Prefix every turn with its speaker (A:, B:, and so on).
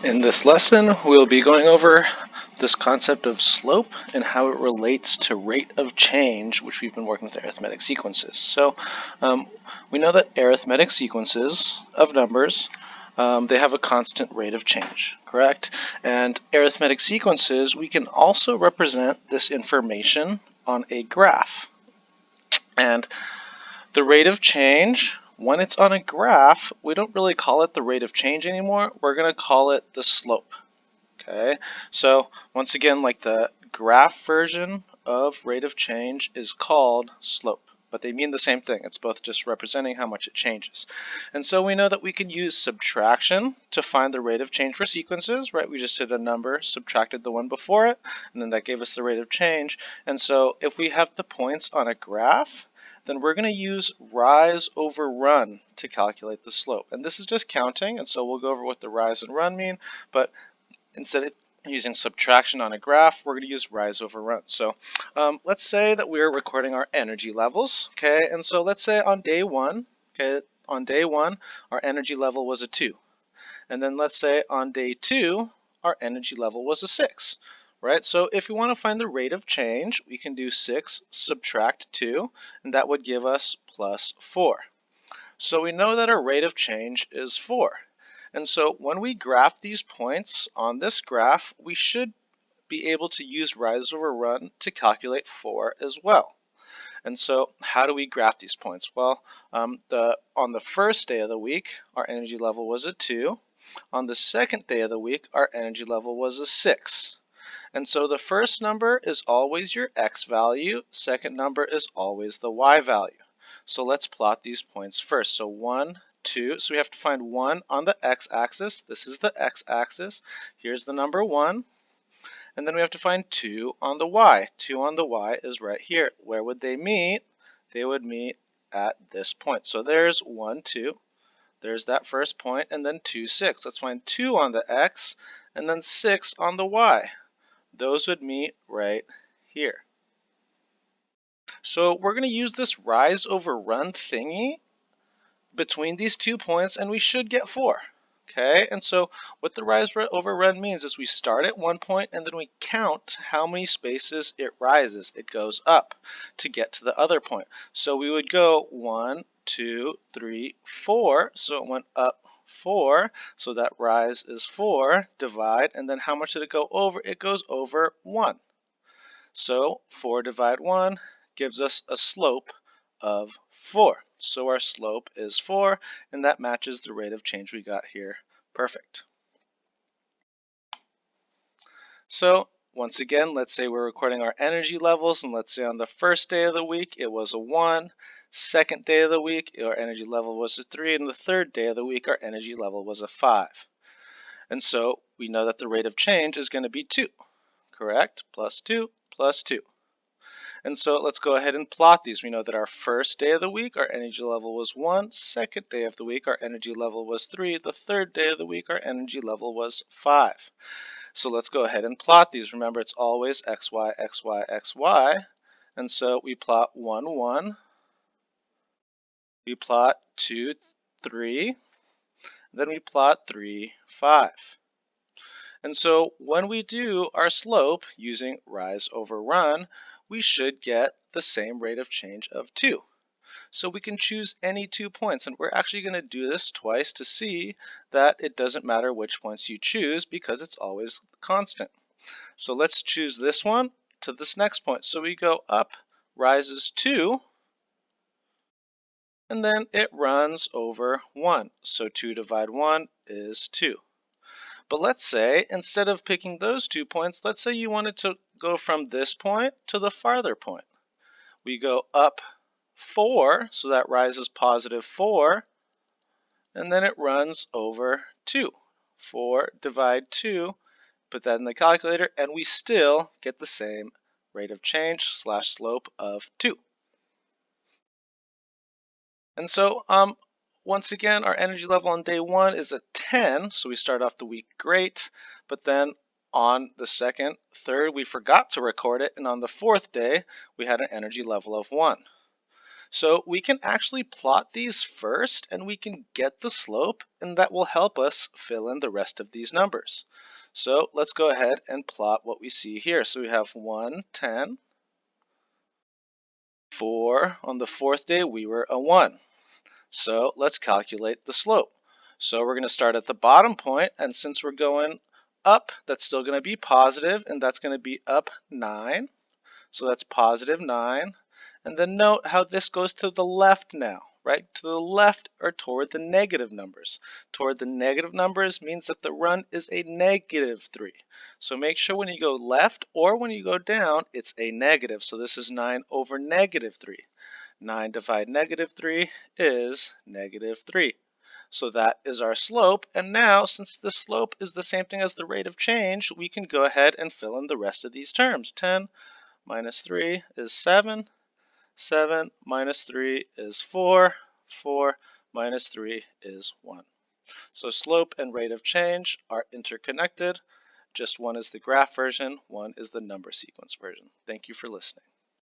A: In this lesson, we'll be going over this concept of slope and how it relates to rate of change, which we've been working with arithmetic sequences. So we know that arithmetic sequences of numbers, they have a constant rate of change, correct? And arithmetic sequences, we can also represent this information on a graph. And the rate of change, when it's on a graph, we don't really call it the rate of change anymore. We're going to call it the slope. Okay, so once again, like the graph version of rate of change is called slope, but they mean the same thing. It's both just representing how much it changes. And so we know that we can use subtraction to find the rate of change for sequences, right? We just did a number, subtracted the one before it, and then that gave us the rate of change. And so if we have the points on a graph, then we're going to use rise over run to calculate the slope. And this is just counting, and so we'll go over what the rise and run mean, but instead of using subtraction on a graph, we're going to use rise over run. So let's say that we're recording our energy levels, okay? And so let's say on day one, okay, our energy level was a 2. And then let's say on day 2, our energy level was a 6, right? So if we want to find the rate of change, we can do 6 subtract 2, and that would give us plus 4. So we know that our rate of change is 4. And so when we graph these points on this graph, we should be able to use rise over run to calculate 4 as well. And so how do we graph these points? Well, on the first day of the week, our energy level was a 2. On the second day of the week, our energy level was a 6. And so the first number is always your x value, second number is always the y value. So let's plot these points first. So 1, 2, so we have to find 1 on the x-axis. This is the x-axis. Here's the number 1. And then we have to find 2 on the y. 2 on the y is right here. Where would they meet? They would meet at this point. So there's 1, 2. There's that first point, and then 2, 6. Let's find 2 on the x, and then 6 on the y. Those would meet right here. So we're going to use this rise over run thingy between these 2 points, and we should get 4. Okay, and so what the rise over run means is we start at 1 point and then we count how many spaces it rises. It goes up to get to the other point. So we would go 1, 2, 3, 4. So it went up 4. So that rise is 4. Divide, and then how much did it go over? It goes over 1. So 4 divide 1 gives us a slope of 4. So our slope is 4, and that matches the rate of change we got here. Perfect. So once again, let's say we're recording our energy levels, and let's say on the first day of the week it was a 1, second day of the week our energy level was a 3, and the third day of the week our energy level was a 5. And so we know that the rate of change is going to be 2, correct? Plus 2, plus 2. And so let's go ahead and plot these. We know that our first day of the week, our energy level was 1. Second day of the week, our energy level was 3. The third day of the week, our energy level was 5. So let's go ahead and plot these. Remember, it's always xy, xy, xy. And so we plot 1, 1. We plot 2, 3. Then we plot 3, 5. And so when we do our slope using rise over run, we should get the same rate of change of 2. So we can choose any 2 points, and we're actually going to do this twice to see that it doesn't matter which points you choose because it's always constant. So let's choose this one to this next point. So we go up, rises 2, and then it runs over 1. So 2 divide 1 is 2. But let's say, instead of picking those 2 points, let's say you wanted to go from this point to the farther point. We go up 4, so that rises positive 4, and then it runs over 2. 4 divide 2, put that in the calculator, and we still get the same rate of change slash slope of 2. And so once again, our energy level on day 1 is at 10, so we start off the week great, but then on the second, third, we forgot to record it, and on the fourth day, we had an energy level of 1. So we can actually plot these first and we can get the slope, and that will help us fill in the rest of these numbers. So let's go ahead and plot what we see here. So we have 1, 10, 4. On the fourth day we were a 1. So let's calculate the slope. So we're going to start at the bottom point, and since we're going up, that's still going to be positive, and that's going to be up 9. So that's positive 9. And then note how this goes to the left now, right? To the left or toward the negative numbers. Toward the negative numbers means that the run is a negative 3. So make sure when you go left or when you go down, it's a negative. So this is 9 over negative 3. 9 divided negative 3 is negative 3. So that is our slope, and now since the slope is the same thing as the rate of change, we can go ahead and fill in the rest of these terms. 10 minus 3 is 7, 7 minus 3 is 4, 4 minus 3 is 1. So slope and rate of change are interconnected, just one is the graph version, one is the number sequence version. Thank you for listening.